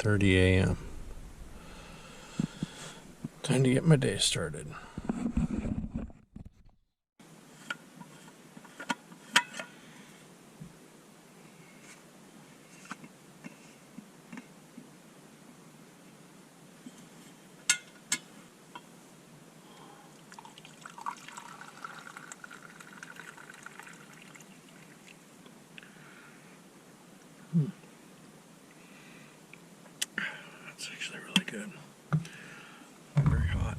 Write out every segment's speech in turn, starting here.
9:30 a.m. Time to get my day started. That's actually really good. Very hot.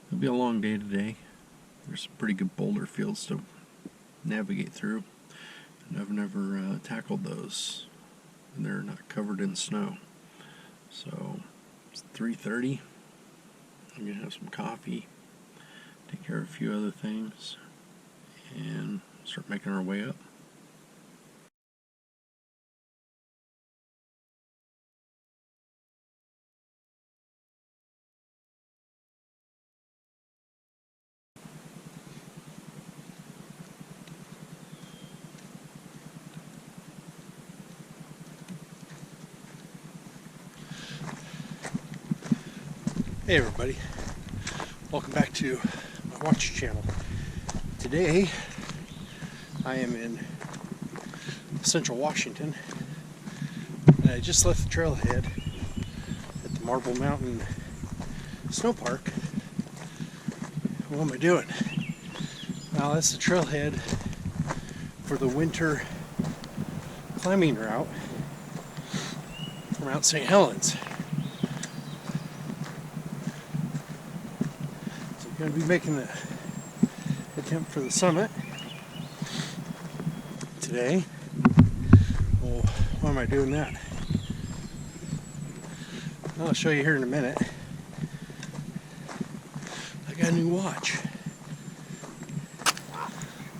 It'll be a long day today. There's some pretty good boulder fields to navigate through, and I've never tackled those, and they're not covered in snow. So it's 3:30. I'm gonna have some coffee, take care of a few other things, and start making our way up. Hey everybody, welcome back to my watch channel. Today I am in central Washington, and I just left the trailhead at the Marble Mountain Snow Park. What am I doing? Well, that's the trailhead for the winter climbing route from Mount St. Helens. Going to be making the attempt for the summit today. Well, why am I doing that? I'll show you here in a minute. I got a new watch,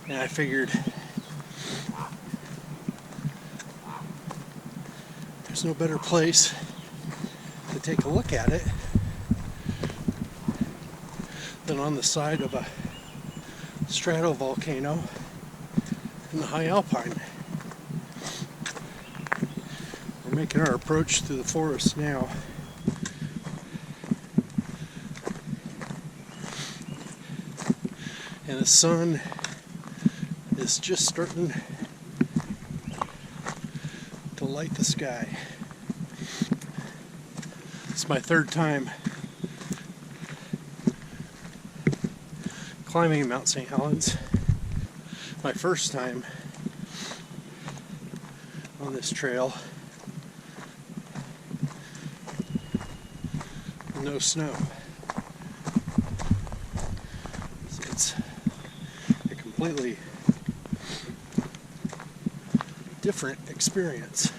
and I figured there's no better place to take a look at it than on the side of a stratovolcano in the high alpine. We're making our approach through the forest now. And the sun is just starting to light the sky. It's my third time climbing Mount St. Helens. My first time on this trail. No snow. So it's a completely different experience,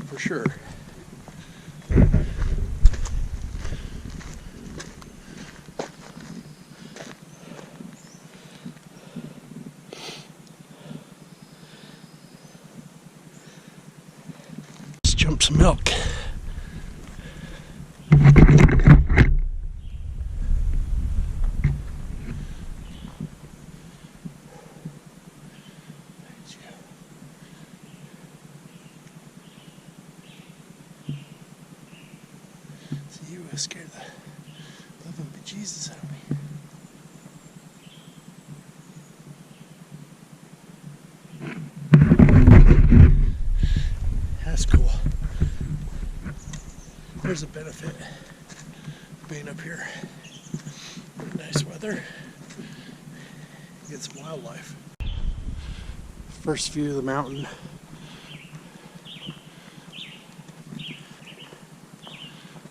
for sure. Jump some milk. See, you scared the living bejesus out of me. That's cool. There's a benefit of being up here. Nice weather. Get some wildlife. First view of the mountain.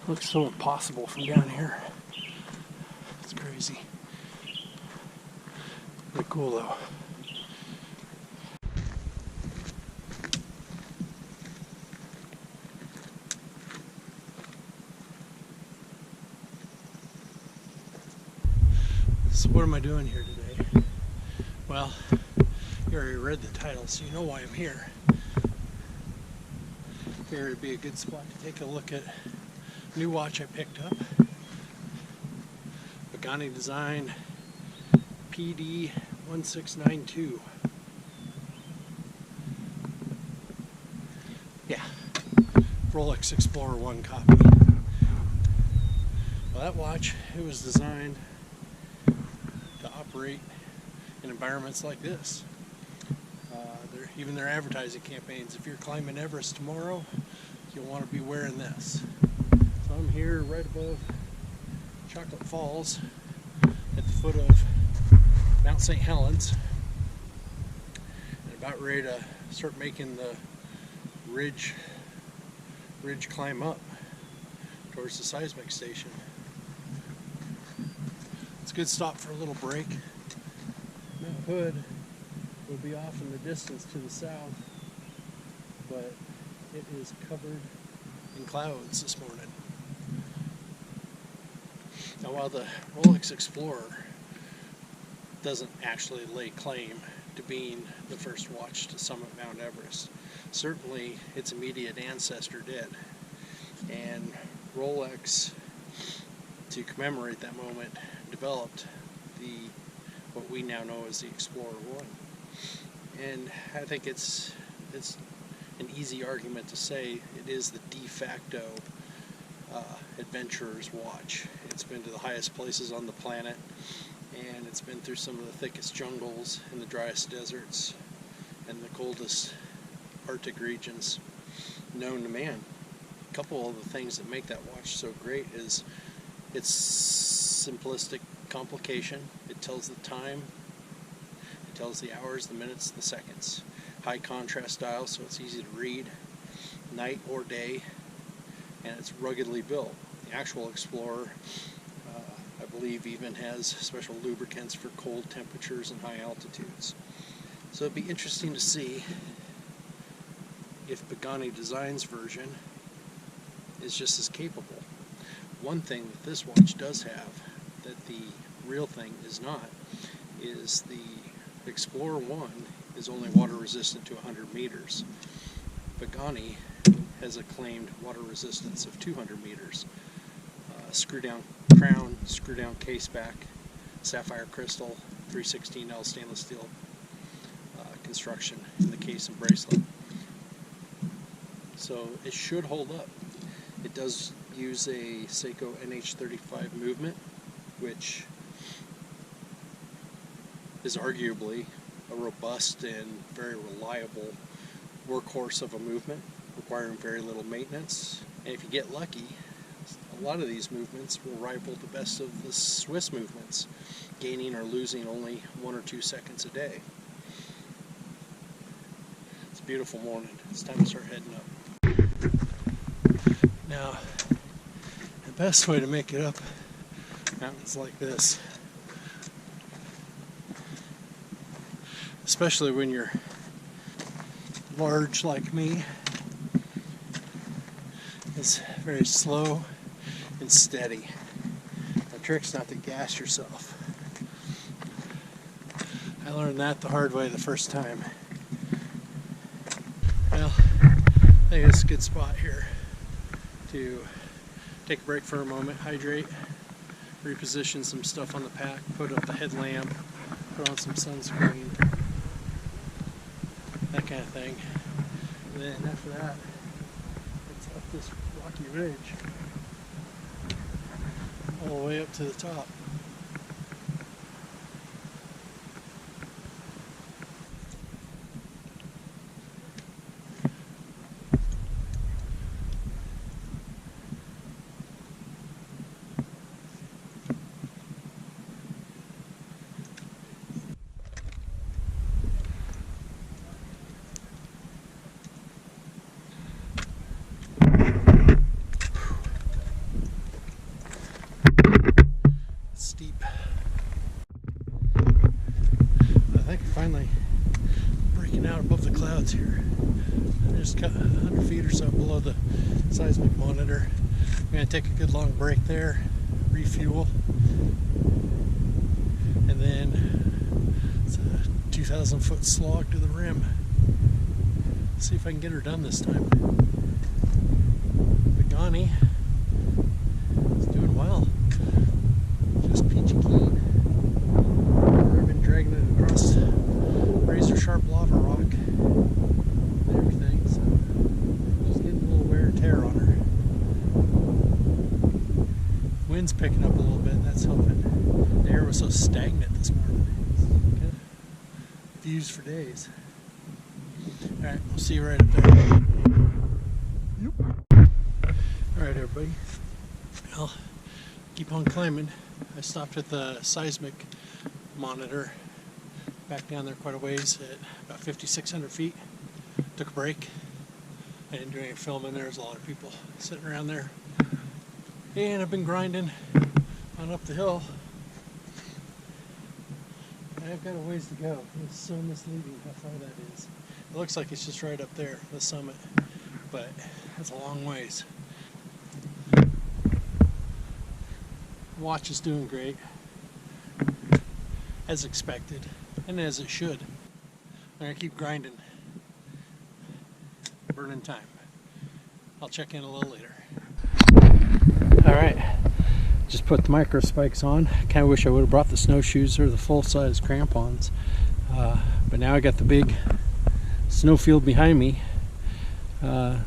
Looks so impossible from down here. It's crazy. Pretty cool though. So what am I doing here today? Well, you already read the title, so you know why I'm here. Figured it'd be a good spot to take a look at a new watch I picked up. Pagani Design PD1692. Rolex Explorer I copy. Well, that watch, it was designed to operate in environments like this. Even their advertising campaigns, if you're climbing Everest tomorrow, you'll want to be wearing this. So I'm here right above Chocolate Falls at the foot of Mount St. Helens, and about ready to start making the ridge climb up towards the seismic station. It's a good stop for a little break. Mount Hood will be off in the distance to the south, but it is covered in clouds this morning. Now, while the Rolex Explorer doesn't actually lay claim to being the first watch to summit Mount Everest, certainly its immediate ancestor did. And Rolex, to commemorate that moment, developed what we now know as the Explorer I. And I think it's an easy argument to say it is the de facto adventurer's watch. It's been to the highest places on the planet, and it's been through some of the thickest jungles and the driest deserts and the coldest Arctic regions known to man. A couple of the things that make that watch so great is its simplistic complication. It tells the time, it tells the hours, the minutes, the seconds. High contrast dial, so it's easy to read, night or day, and it's ruggedly built. The actual Explorer, I believe, even has special lubricants for cold temperatures and high altitudes. So it'd be interesting to see if Pagani Design's version is just as capable. One thing that this watch does have that the real thing is not is the Explorer I is only water resistant to 100 meters. Pagani has a claimed water resistance of 200 meters. Screw down crown, screw down case back, sapphire crystal, 316L stainless steel construction in the case and bracelet. So it should hold up. It does use a Seiko NH35 movement, which is arguably a robust and very reliable workhorse of a movement, requiring very little maintenance. And if you get lucky, a lot of these movements will rival the best of the Swiss movements, gaining or losing only 1 or 2 seconds a day. It's a beautiful morning. It's time to start heading up. Now, the best way to make it up mountains like this, especially when you're large like me, is very slow and steady. The trick's not to gas yourself. I learned that the hard way the first time. Well, I think it's a good spot here to take a break for a moment, hydrate, reposition some stuff on the pack, put up the headlamp, put on some sunscreen, that kind of thing. And then after that, it's up this rocky ridge all the way up to the top. Steep. I think I'm finally breaking out above the clouds here. I'm just 100 feet or so below the seismic monitor. I'm going to take a good long break there, refuel, and then it's a 2,000 foot slog to the rim. See if I can get her done this time. Pagani is doing well. Just peachy keen. I've been dragging it across razor sharp lava rock and everything, so just getting a little wear and tear on wind's picking up a little bit, and that's helping. The air was so stagnant this morning. Good views for days. Alright, we'll see you right up there. Yep. Alright, everybody. Well, keep on climbing. I stopped at the seismic monitor back down there quite a ways at about 5,600 feet. Took a break. I didn't do any filming. There was a lot of people sitting around there. And I've been grinding on up the hill. I've got a ways to go. It's so misleading how far that is. It looks like it's just right up there, the summit, but that's a long ways. Watch is doing great, as expected, and as it should. I'm gonna keep grinding, burning time. I'll check in a little later. Alright, just put the micro spikes on. Kinda wish I would have brought the snowshoes or the full-size crampons, but now I got the big snowfield behind me, and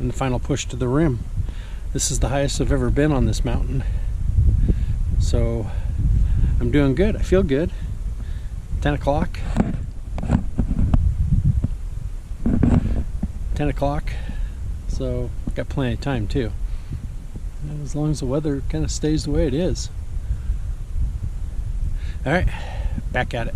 the final push to the rim. This is the highest I've ever been on this mountain, so I'm doing good. I feel good. 10 o'clock. 10 o'clock, so got plenty of time too, and as long as the weather kind of stays the way it is. All right, back at it.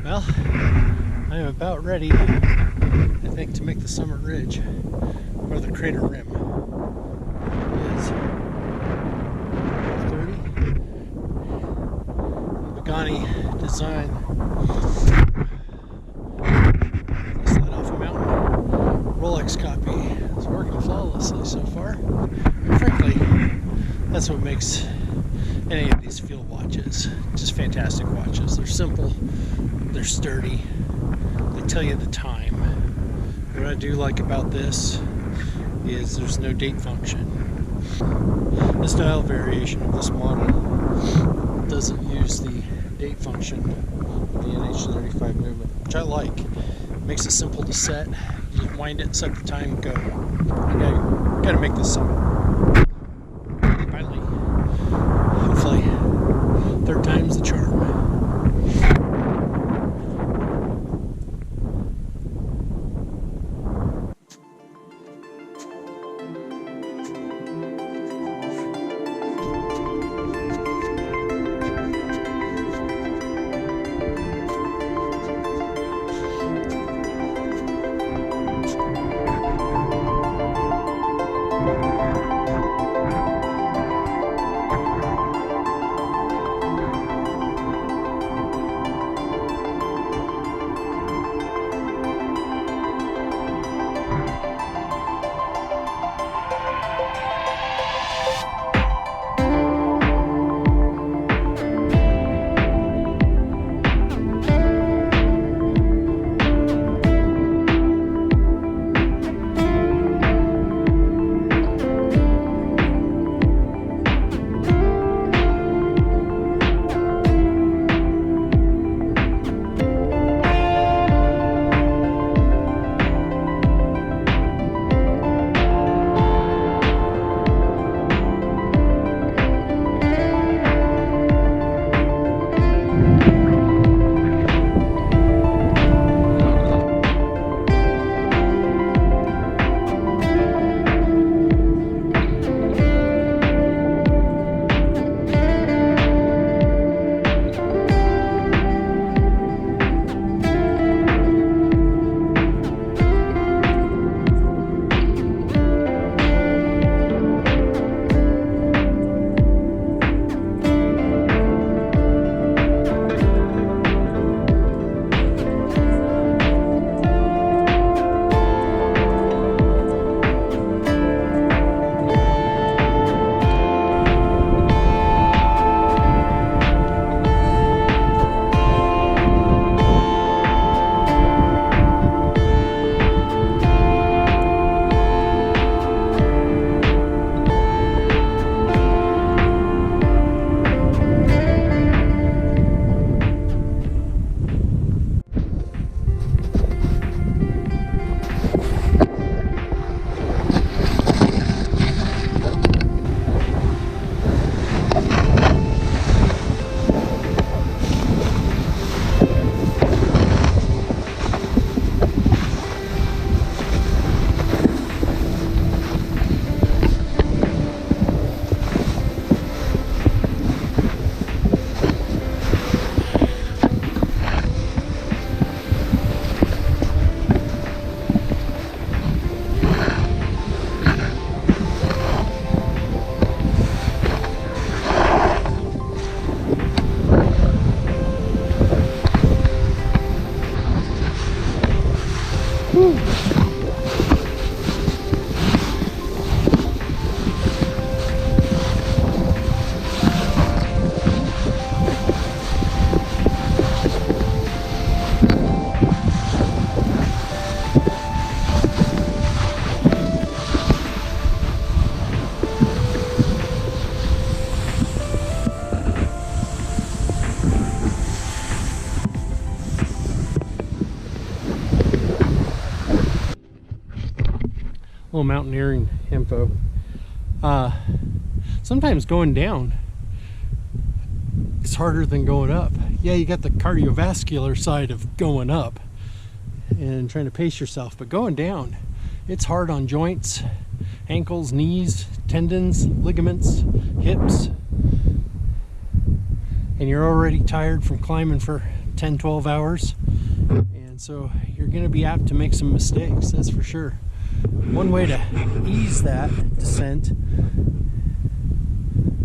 Well, I am about ready, I think, to make the summit ridge, or the crater rim. It is 30. Pagani Design. Slide off a mountain. Rolex copy. It's working flawlessly so far. And frankly, that's what makes any of these field watches just fantastic watches. They're simple. They're sturdy. They tell you the time. What I do like about this is there's no date function. The style variation of this model doesn't use the date function of the NH35 movement, which I like. It makes it simple to set. You just wind it, set the time, go. I gotta make this summit. Finally, hopefully, third time's the charm. little mountaineering info. Sometimes going down is harder than going up. Yeah, you got the cardiovascular side of going up and trying to pace yourself, but going down, it's hard on joints, ankles, knees, tendons, ligaments, hips, and you're already tired from climbing for 10-12 hours, and so you're going to be apt to make some mistakes, that's for sure. One way to ease that descent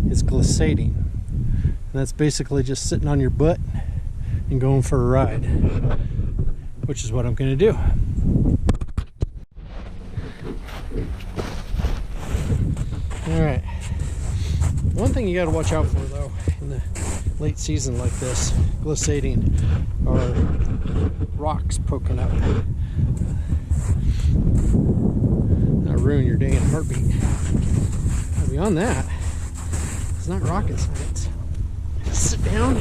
is glissading, and that's basically just sitting on your butt and going for a ride, which is what I'm going to do. Alright, one thing you got to watch out for though in the late season like this, glissading, are rocks poking up. That'll ruin your day in a heartbeat. But beyond that, it's not rocket science. Just sit down.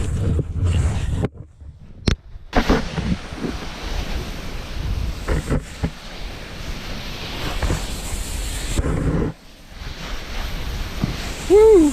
Woo!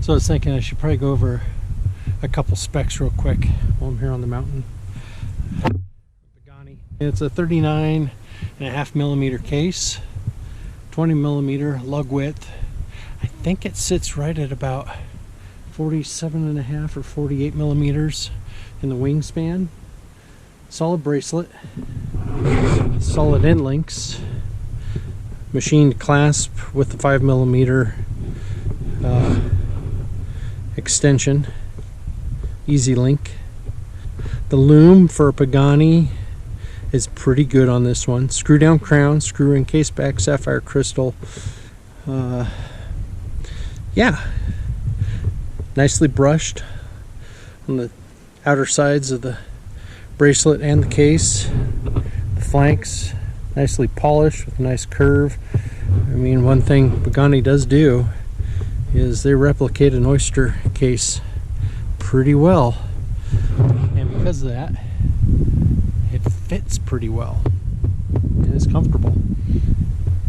So I was thinking I should probably go over a couple specs real quick while I'm here on the mountain. Pagani. It's a 39.5 millimeter case, 20 millimeter lug width. I think it sits right at about 47.5 or 48 millimeters in the wingspan. Solid bracelet, solid end links, machined clasp with the 5 millimeter extension, easy link. The lume for a Pagani is pretty good on this one. Screw down crown, screw in case back sapphire crystal. Yeah, nicely brushed on the outer sides of the bracelet and the case. The flanks nicely polished with a nice curve. I mean, one thing Pagani does do is they replicate an oyster case pretty well, and because of that it fits pretty well and it's comfortable.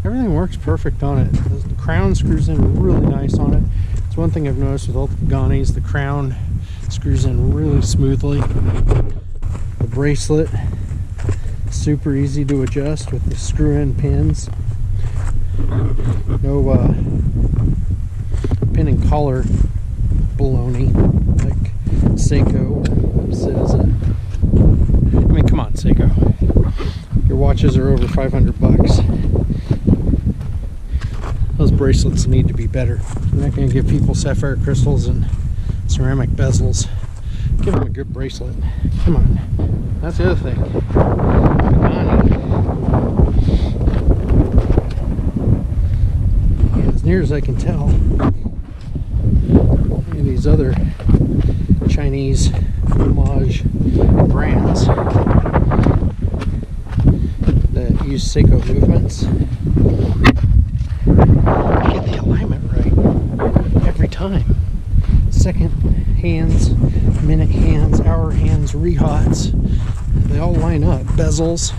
Everything works perfect on it. The crown screws in really nice on it. It's one thing I've noticed with all the Paganis, the crown screws in really smoothly. The bracelet, super easy to adjust with the screw-in pins. No pin and collar baloney like Seiko says. I mean, come on, Seiko. Your watches are over 500 bucks. Those bracelets need to be better. You're not going to give people sapphire crystals and ceramic bezels. Give them a good bracelet. Come on. That's the other thing. Pagani near as I can tell, any of these other Chinese homage brands that use Seiko movements get the alignment right every time. Second hands, minute hands, hour hands, rehots, they all line up. Bezels.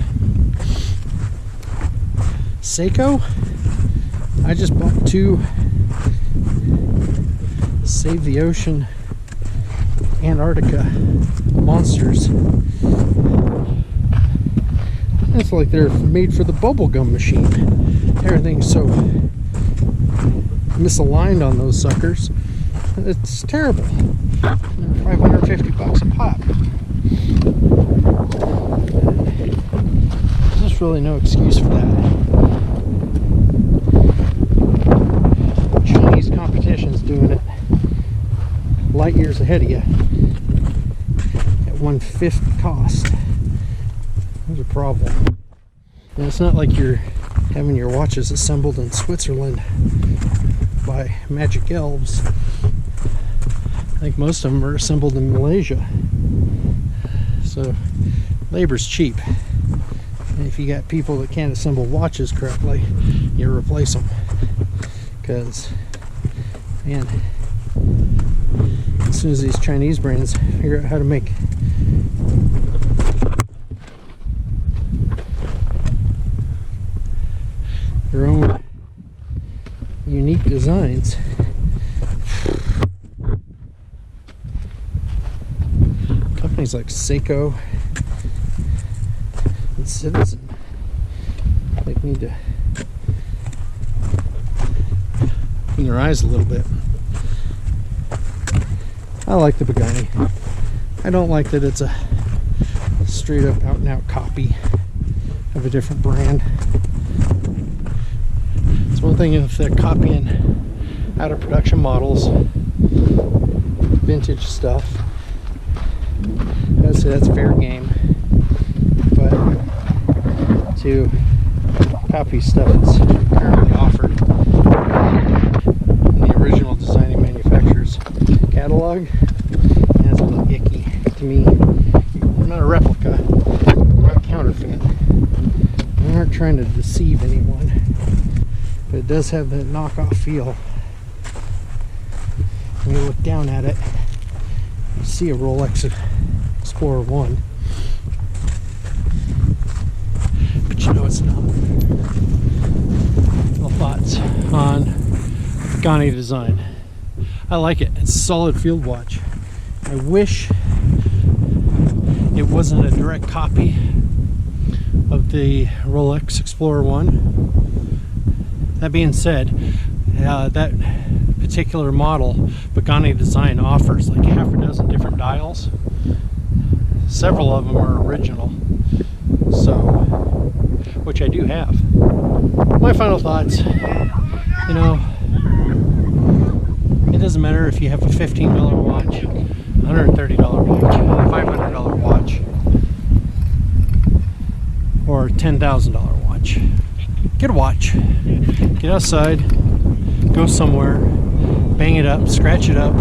Seiko, I just bought 2 Save the Ocean Antarctica monsters. It's like they're made for the bubblegum machine. Everything's so misaligned on those suckers. It's terrible. They're $550 a pop. There's really no excuse for that. Chinese competition's doing it light years ahead of you at 1/5 the cost. There's a problem. And it's not like you're having your watches assembled in Switzerland by magic elves. I think most of them are assembled in Malaysia. So labor's cheap. And if you got people that can't assemble watches correctly, you replace them. Because, man, as soon as these Chinese brands figure out how to make their own unique designs, companies like Seiko and Citizen, they need to open their eyes a little bit. I like the Pagani. I don't like that it's a straight up out and out copy of a different brand. It's one thing if they're copying out of production models, vintage stuff. I'd say that's fair game. But to copy stuff that's currently offered in the original designing manufacturer's catalog, that's a little icky to me. We're not a replica, we're not counterfeit. We aren't trying to deceive anyone, but it does have that knockoff feel. When you look down at it, you see a Rolex Explorer I, but you know it's not. Little thoughts on Pagani Design. I like it. It's a solid field watch. I wish it wasn't a direct copy of the Rolex Explorer I. That being said, that particular model, Pagani Design, offers like half a dozen different dials. Several of them are original, so, which I do have. My final thoughts, you know, it doesn't matter if you have a $15 watch, $130 watch, $500 watch, or $10,000 watch. Get a watch. Get outside, go somewhere, bang it up, scratch it up,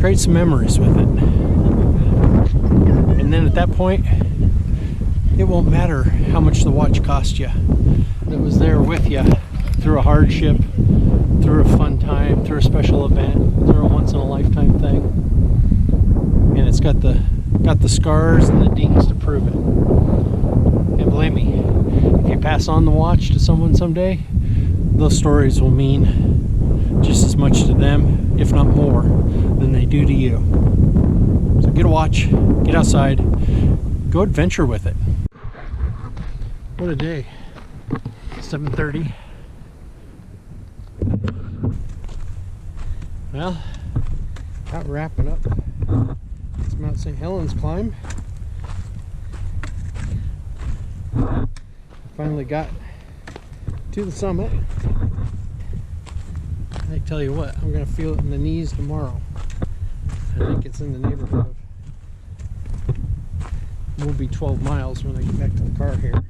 create some memories with it. And then at that point, it won't matter how much the watch cost you. It was there with you through a hardship, through a fun time, through a special event, through a once-in-a-lifetime thing. And it's got the scars and the dings to prove it. And believe me, if you pass on the watch to someone someday, those stories will mean just as much to them, if not more, than they do to you. So get a watch, get outside, go adventure with it. What a day. 7:30. Well, about wrapping up this Mount St. Helens climb. Finally got to the summit. I tell you what, I'm going to feel it in the knees tomorrow. I think it's in the neighborhood of, will be 12 miles when I get back to the car here.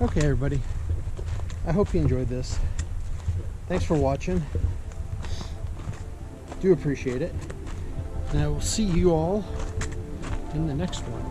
Okay, everybody, I hope you enjoyed this. Thanks for watching. Do appreciate it. And I will see you all in the next one.